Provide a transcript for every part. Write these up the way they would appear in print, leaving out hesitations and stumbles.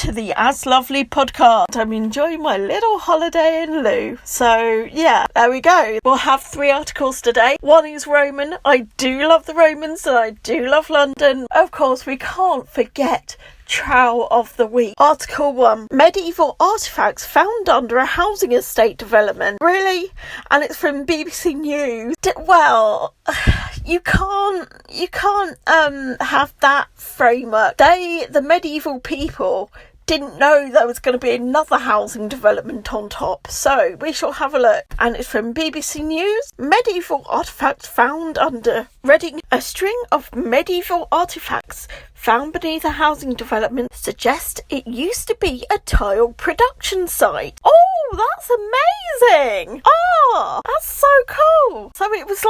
to the As Lovely podcast. I'm enjoying my little holiday in Lou. So yeah, there we go. We'll have 3 articles today. One is Roman. I do love the Romans and I do love London. Of course, we can't forget Trowel of the Week. Article 1. Medieval artefacts found under a housing estate development. Really? And it's from BBC News. Well, you can't have that framework. The medieval people didn't know there was going to be another housing development on top, so we shall have a look. And it's from BBC News. Medieval artefacts found under Reading. A string of medieval artefacts found beneath a housing development suggest it used to be a tile production site. Oh, that's amazing! Oh, that's so cool. So it was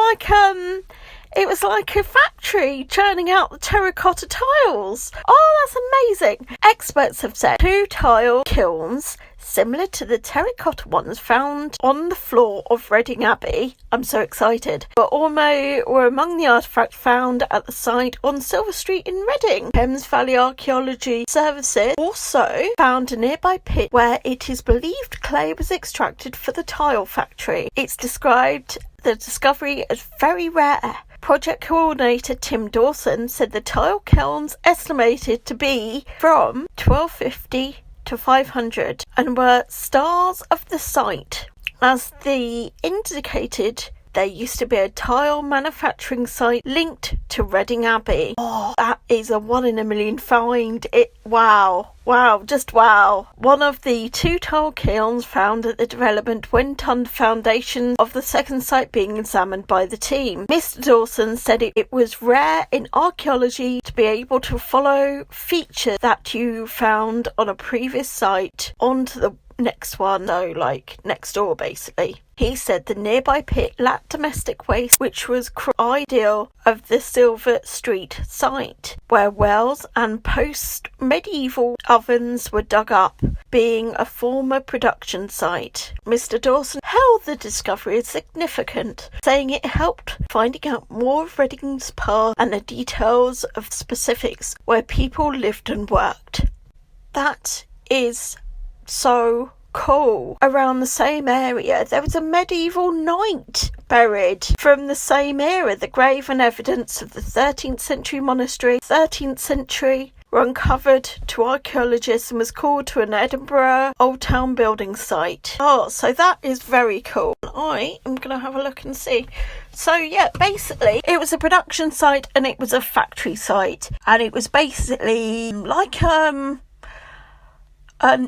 like a factory churning out the terracotta tiles. Oh, that's amazing. Experts have said 2 tile kilns similar to the terracotta ones found on the floor of Reading Abbey. I'm so excited. But were among the artefacts found at the site on Silver Street in Reading. Thames Valley Archaeology Services also found a nearby pit where it is believed clay was extracted for the tile factory. It's described the discovery as very rare. Project coordinator Tim Dawson said the tile kilns estimated to be from 1250 to 500 and were stars of the site. As they indicated, there used to be a tile manufacturing site linked to Reading Abbey. Oh, that is a 1 in a million find. Just wow. One of the 2 tile kilns found at the development went on the foundation of the second site being examined by the team. Mr. Dawson said it was rare in archaeology to be able to follow features that you found on a previous site onto the next one, so like next door basically. He said the nearby pit lacked domestic waste, which was ideal of the Silver Street site, where wells and post-medieval ovens were dug up, being a former production site. Mr. Dawson held the discovery as significant, saying it helped finding out more of Reading's past and the details of specifics where people lived and worked. That is so cool. Around the same area there was a medieval knight buried from the same era. The grave and evidence of the 13th century monastery, 13th century, were uncovered to archaeologists and was called to an Edinburgh Old Town building site. Oh, so that is very cool. I am going to have a look and see. So yeah, basically it was a production site and it was a factory site, and it was basically like an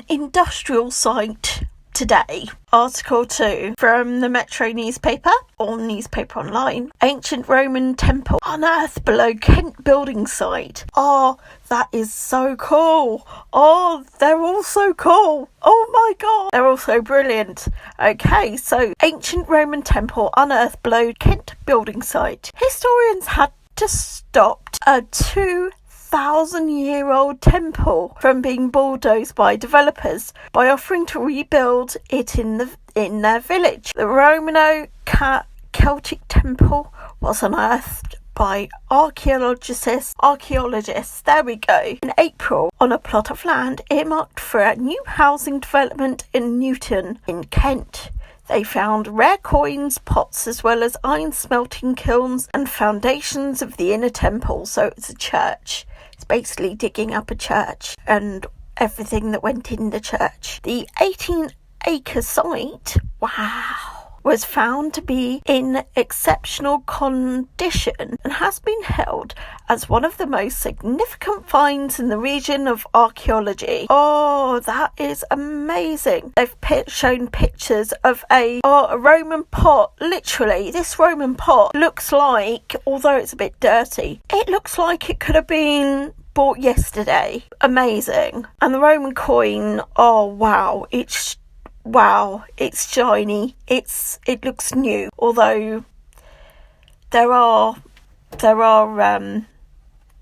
industrial site today. Article 2 from the Metro newspaper or newspaper online. Ancient Roman temple unearthed below Kent building site. Oh, that is so cool. Oh, they're all so cool. Oh my god, they're all so brilliant. Okay, so ancient Roman temple unearthed below Kent building site. Historians had to stop a 2,000-year-old temple from being bulldozed by developers by offering to rebuild it in their village. The Romano-Celtic temple was unearthed by archaeologists, there we go, in April on a plot of land earmarked for a new housing development in Newton in Kent. They found rare coins, pots, as well as iron smelting kilns and foundations of the inner temple. So it's a church. It's basically digging up a church and everything that went in the church. The 18-acre site, wow, was found to be in exceptional condition and has been held as one of the most significant finds in the region of archaeology. Oh, that is amazing. They've shown pictures of a Roman pot. Literally, this Roman pot looks like, although it's a bit dirty, it looks like it could have been bought yesterday. Amazing. And the Roman coin, oh wow, it's shiny. It looks new, although there are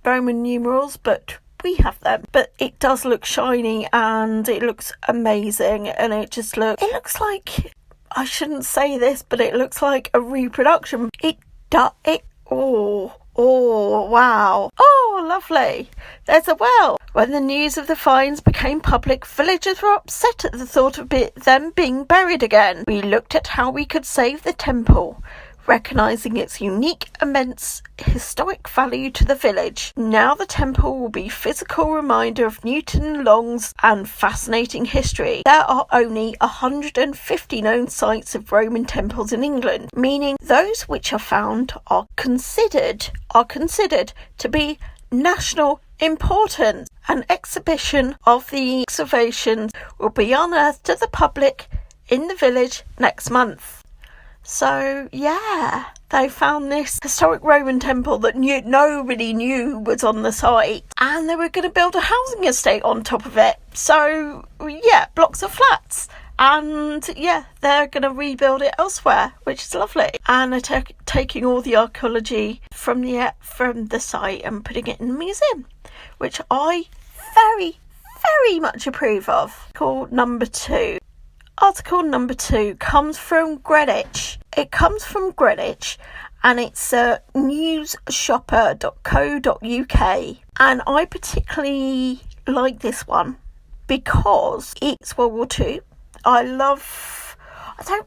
Roman numerals, but we have them. But it does look shiny and it looks amazing, and it looks like, I shouldn't say this, but it looks like a reproduction. Oh, wow. Oh, lovely. There's a well. When the news of the finds became public, villagers were upset at the thought of them being buried again. We looked at how we could save the temple, recognising its unique, immense historic value to the village. Now the temple will be a physical reminder of Newton Long's and fascinating history. There are only 150 known sites of Roman temples in England, meaning those which are found are considered to be national importance. An exhibition of the excavations will be unearthed to the public in the village next month. So, yeah, they found this historic Roman temple that nobody knew was on the site, and they were going to build a housing estate on top of it. So, yeah, blocks of flats. And, yeah, they're going to rebuild it elsewhere, which is lovely. And they're taking all the archaeology from the site and putting it in the museum, which I very, very much approve of. Article number 2. Article number 2 comes from Greenwich. It comes from Greenwich, and it's newsshopper.co.uk. And I particularly like this one because it's World War II. I don't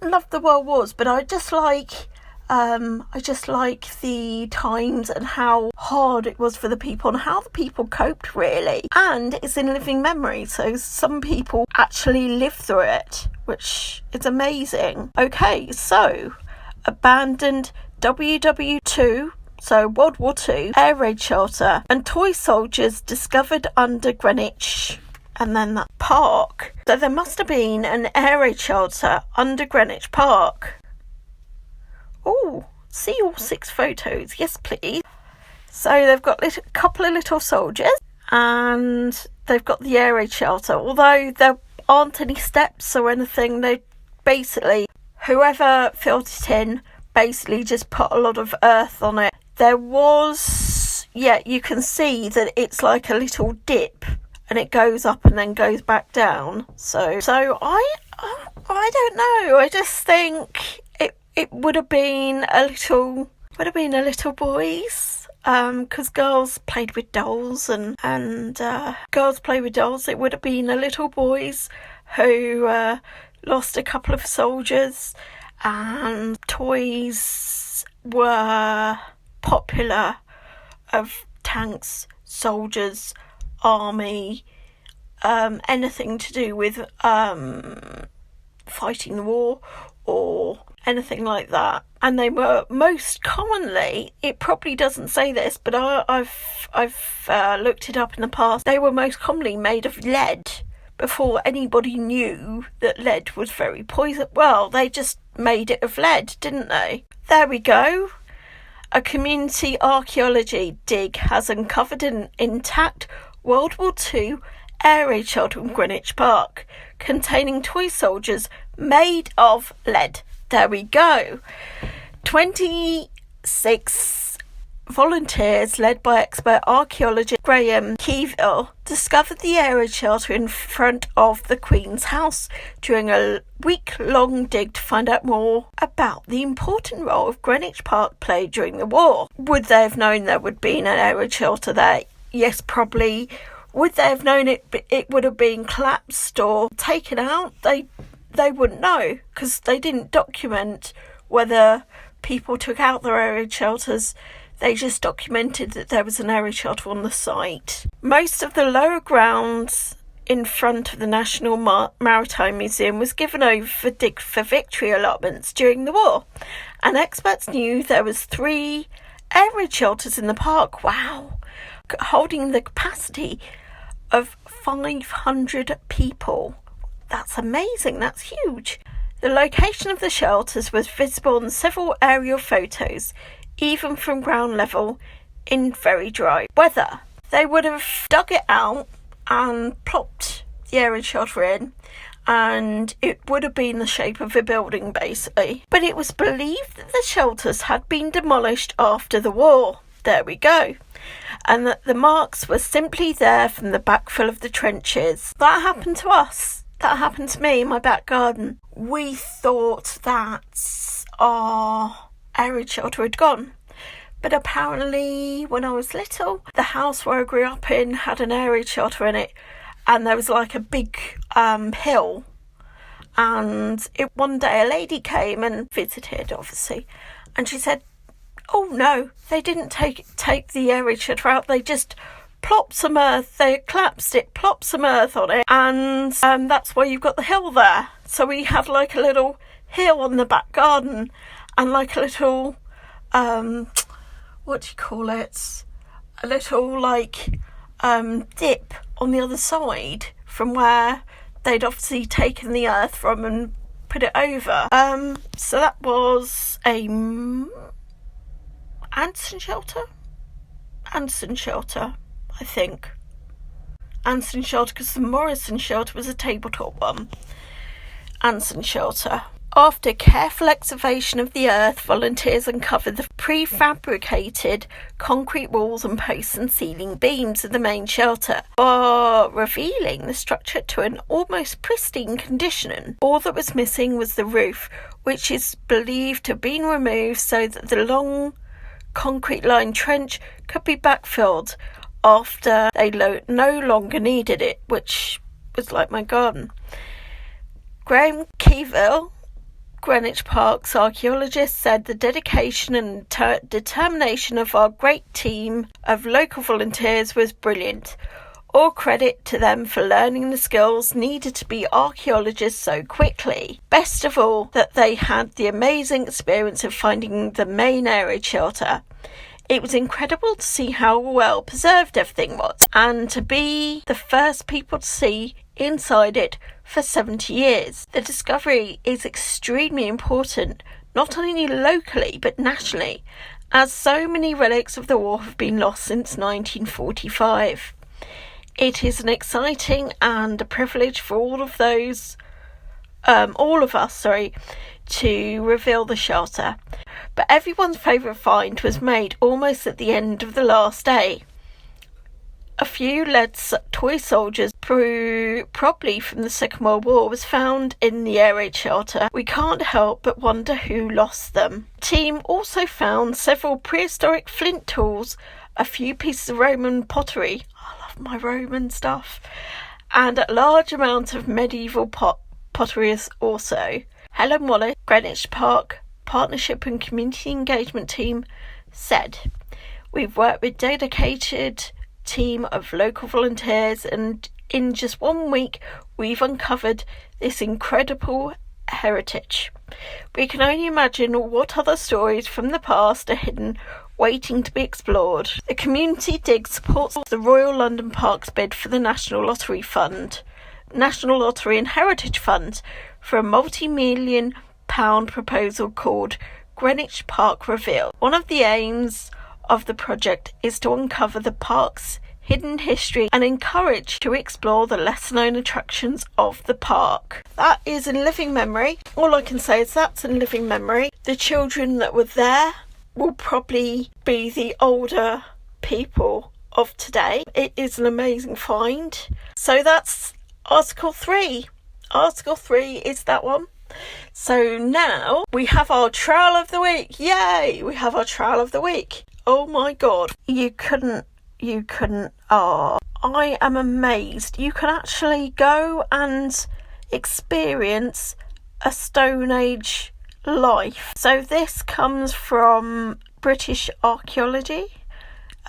love the World Wars, but I just like the times and how hard it was for the people and how the people coped, really. And it's in living memory, so some people actually lived through it, which is amazing. Okay, so abandoned WWII, so World War II, air raid shelter and toy soldiers discovered under Greenwich. And then that park. So there must have been an air raid shelter under Greenwich Park. Oh, see all 6 photos. Yes, please. So they've got a couple of little soldiers and they've got the air raid shelter. Although there aren't any steps or anything, they basically, whoever filled it in, basically just put a lot of earth on it. There was, you can see that it's like a little dip and it goes up and then goes back down. So I don't know. I just think it would have been a little boys, because girls played with dolls and girls play with dolls. It would have been a little boys who lost a couple of soldiers, and toys were popular of tanks, soldiers, army, anything to do with fighting the war or anything like that. And they were most commonly, it probably doesn't say this, but I've looked it up in the past, they were most commonly made of lead before anybody knew that lead was very poison. Well, they just made it of lead, didn't they? There we go. A community archaeology dig has uncovered an intact World War II air raid shelter in Greenwich Park containing toy soldiers made of lead. There we go. 26 volunteers led by expert archaeologist Graham Keeville discovered the air raid shelter in front of the Queen's House during a week-long dig to find out more about the important role of Greenwich Park played during the war. Would they have known there would be an air raid shelter there? Yes, probably. Would they have known it would have been collapsed or taken out? They wouldn't know, because they didn't document whether people took out their air raid shelters. They just documented that there was an air raid shelter on the site. Most of the lower grounds in front of the National Maritime Museum was given over for victory allotments during the war, and experts knew there was 3 air raid shelters in the park. Wow, holding the capacity of 500 people. That's amazing. That's huge. The location of the shelters was visible in several aerial photos, even from ground level, in very dry weather. They would have dug it out and plopped the air raid shelter in, and it would have been the shape of a building, basically. But it was believed that the shelters had been demolished after the war. There we go. And that the marks were simply there from the backfill of the trenches. That happened to us. That happened to me in my back garden. We thought that our air raid shelter had gone, But apparently when I was little, the house where I grew up in had an area shelter in it, and there was like a big hill. And one day a lady came and visited, obviously, and she said, "Oh no, they didn't take the area shelter out. They just plopped some earth. They collapsed it, plopped some earth on it, and that's why you've got the hill there." So we had like a little hill on the back garden, and like a little what do you call it? A little like dip on the other side from where they'd obviously taken the earth from and put it over. So that was a Anderson shelter, I think. Anderson shelter, because the Morrison shelter was a tabletop one. Anderson shelter. After careful excavation of the earth, volunteers uncovered the prefabricated concrete walls and posts and ceiling beams of the main shelter, revealing the structure to an almost pristine condition. All that was missing was the roof, which is believed to have been removed so that the long concrete-lined trench could be backfilled after they no longer needed it, which was like my garden. Graham Keyville, Greenwich Park's archaeologist, said the dedication and determination of our great team of local volunteers was brilliant. All credit to them for learning the skills needed to be archaeologists so quickly. Best of all, that they had the amazing experience of finding the main area shelter. It was incredible to see how well preserved everything was, and to be the first people to see inside it for 70 years. The discovery is extremely important, not only locally but nationally, as so many relics of the war have been lost since 1945. It is an exciting and a privilege for all of us, to reveal the shelter. But everyone's favourite find was made almost at the end of the last day. A few lead toy soldiers, probably from the Second World War, was found in the air raid shelter. We can't help but wonder who lost them. The team also found several prehistoric flint tools, a few pieces of Roman pottery, I love my Roman stuff, and a large amount of medieval pottery also. Helen Wallace, Greenwich Park Partnership and Community Engagement Team, said, "We've worked with dedicated team of local volunteers, and in just 1 week we've uncovered this incredible heritage. We can only imagine what other stories from the past are hidden, waiting to be explored." The community dig supports the Royal London Parks bid for the National Lottery and Heritage Fund for a multi-million pound proposal called Greenwich Park Reveal. One of the aims of the project is to uncover the park's hidden history and encourage to explore the lesser-known attractions of the park. That is in living memory. All I can say is that's in living memory. The children that were there will probably be the older people of today. It is an amazing find. So that's Article 3. Article 3 is that one. So now we have our trial of the week. Yay! We have our trial of the week. Oh my God. You couldn't. I am amazed. You can actually go and experience a Stone Age life. So this comes from British archaeology.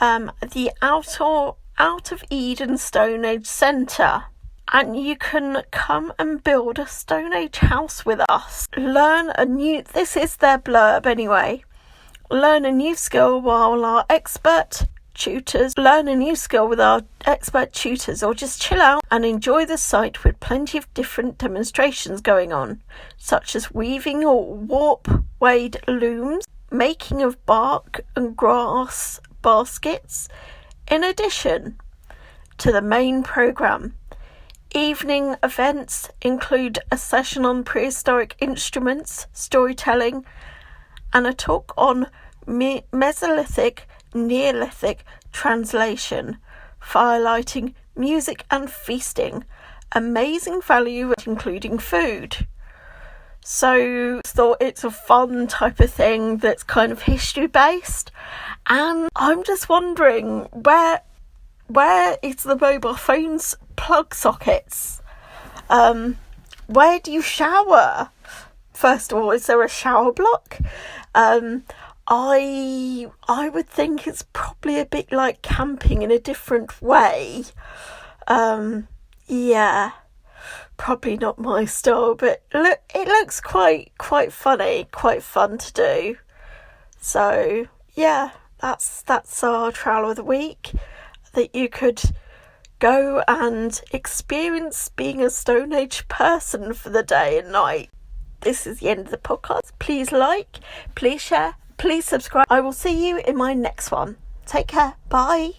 The Out of Eden Stone Age Centre. And you can come and build a Stone Age house with us. This is their blurb anyway. Learn a new skill with our expert tutors, or just chill out and enjoy the site with plenty of different demonstrations going on, such as weaving or warp wade looms, making of bark and grass baskets, in addition to the main programme. Evening events include a session on prehistoric instruments, storytelling, and a talk on Mesolithic, Neolithic translation, firelighting, music and feasting. Amazing value, including food. So thought it's a fun type of thing that's kind of history based, and I'm just wondering where is the mobile phone's plug sockets? Where do you shower? First of all, is there a shower block? I would think it's probably a bit like camping in a different way. Yeah, probably not my style, but look, it looks quite funny, quite fun to do. So yeah, that's our trial of the week, that you could go and experience being a Stone Age person for the day and night. This is the end of the podcast. Please like, please share, please subscribe. I will see you in my next one. Take care. Bye.